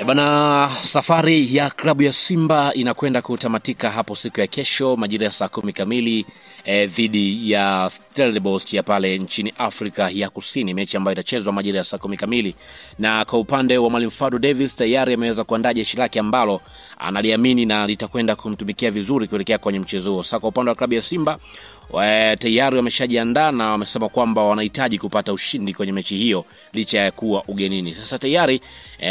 Bana, safari ya klabu ya Simba inakwenda kutamatika hapo siku ya kesho majira ya saa 10 kamili dhidi ya Stellenbosch ya pale nchini Afrika ya Kusini, mechi ambayo itachezwa majira ya saa 10 kamili. Na kwa upande wa Mwalimu Fadlu Davis tayari ameweza kuandaa jeshi lake ambalo analiamini na litakwenda kumtumikia vizuri kuelekea kwenye mchezo huo. Sasa kwa upande wa klabu ya Simba tayari wameshajiandaa na wamesema kwamba wanahitaji kupata ushindi kwenye mechi hiyo licha ya kuwa ugenini. Sasa tayari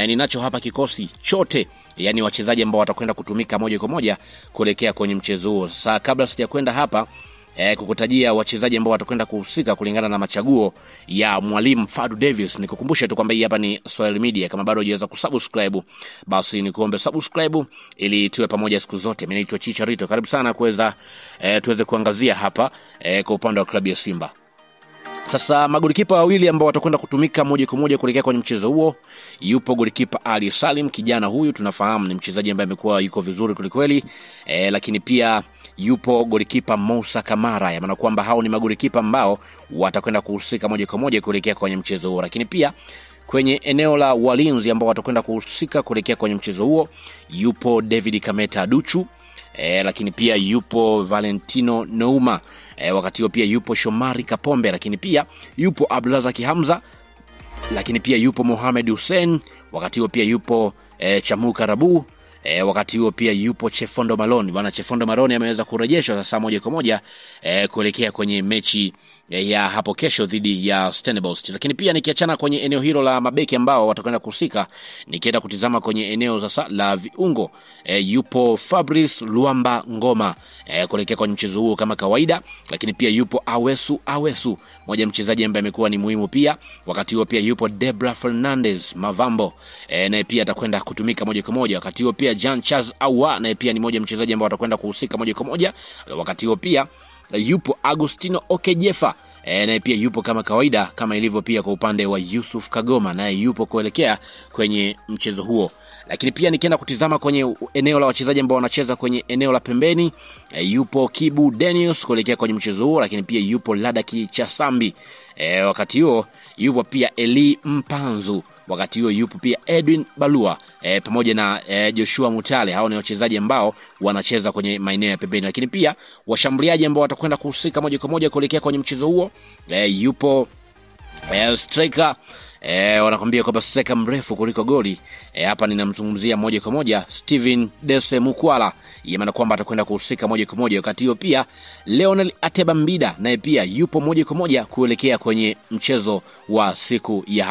ninacho hapa kikosi chote, yani wachezaji ambao watakwenda kutumika moja kwa moja kuelekea kwenye mchezo huo. Sasa kabla sijakwenda hapa kukutajia wachezaji ambao watakwenda kuhusika kulingana na machaguo ya Mwalimu Fadlu Davis, nikukumbusha tu kwamba hii hapa ni Swahili Media. Kama bado hujaweza kusubscribe, basi nikuombe subscribe ili tuwe pamoja siku zote. Mimi naitwa Chicharito. Karibu sana kuweza tuweze kuangazia hapa kwa upande wa klabu ya Simba. Sasa magolikipa wawili ambao watakwenda kutumika moja kwa moja kuelekea kwenye mchezo huo, yupo golikipa Ali Salim. Kijana huyu tunafahamu ni mchezaji ambaye amekuwa yuko vizuri kweli, lakini pia yupo golikipa Moussa Kamara, maana kwamba hao ni magolikipa ambao watakwenda kuhusika moja kwa moja kuelekea kwenye mchezo huo. Lakini pia kwenye eneo la walinzi ambao watakwenda kuhusika kuelekea kwenye mchezo huo, yupo David Kameta Duchu, lakini pia yupo Valentino Nouma, wakati huo pia yupo Shomari Kapombe, lakini pia yupo Abdulrazak Hamza, lakini pia yupo Mohamed Hussein, wakati huo pia yupo Chamuka Rabu, wakati huo pia yupo Chefondo Malone. Bwana Chefondo Malone ameweza kurejeshwa sasa moja kwa moja kuelekea kwenye mechi ya hapo kesho dhidi ya Stellenbosch. Lakini pia nikiachana kwenye eneo hilo la mabeki ambao watakwenda kuhusika, nikienda kutizama kwenye eneo sasa la viungo, yupo Fabrice Luamba Ngoma kuelekea kwenye mchezo huo kama kawaida, lakini pia yupo Awesu, moja mchezaji ambaye amekuwa ni muhimu pia. Wakati huo pia yupo Debra Fernandez Mavambo, naye pia atakwenda kutumika moja kwa moja. Wakati huo pia Jean Charles Awa, naye pia ni moja mchezaji ambao atakwenda kuhusika moja kwa moja. Wakati huo pia yupo Agustino Okejefa, naye pia yupo kama kawaida, kama ilivyo pia kwa upande wa Yusuf Kagoma, naye yupo kuelekea kwenye mchezo huo. Lakini pia nikienda kutizama kwenye eneo la wachezaji ambao wanacheza kwenye eneo la pembeni, yupo Kibu Daniels kuelekea kwenye mchezo huo, lakini pia yupo Ladaki Chasambi, wakati huo yupo pia Eli Mpanzu, wakati huo yupo pia Edwin Balua pamoja na Joshua Mutale. Hao ni wachezaji ambao wanacheza kwenye maeneo ya pembeni. Lakini pia washambuliaji ambao watakwenda kuhusika moja kwa moja kuelekea kwenye mchezo huo, yupo striker, wanakuambia kwamba striker mrefu kuliko goli. Hapa ninamzungumzia moja kwa moja Steven Dese Mukwala, maana kwamba atakwenda kuhusika moja kwa moja. Wakati huo pia Leonel Ateba Mbida naye pia yupo moja kwa moja kuelekea kwenye mchezo wa siku ya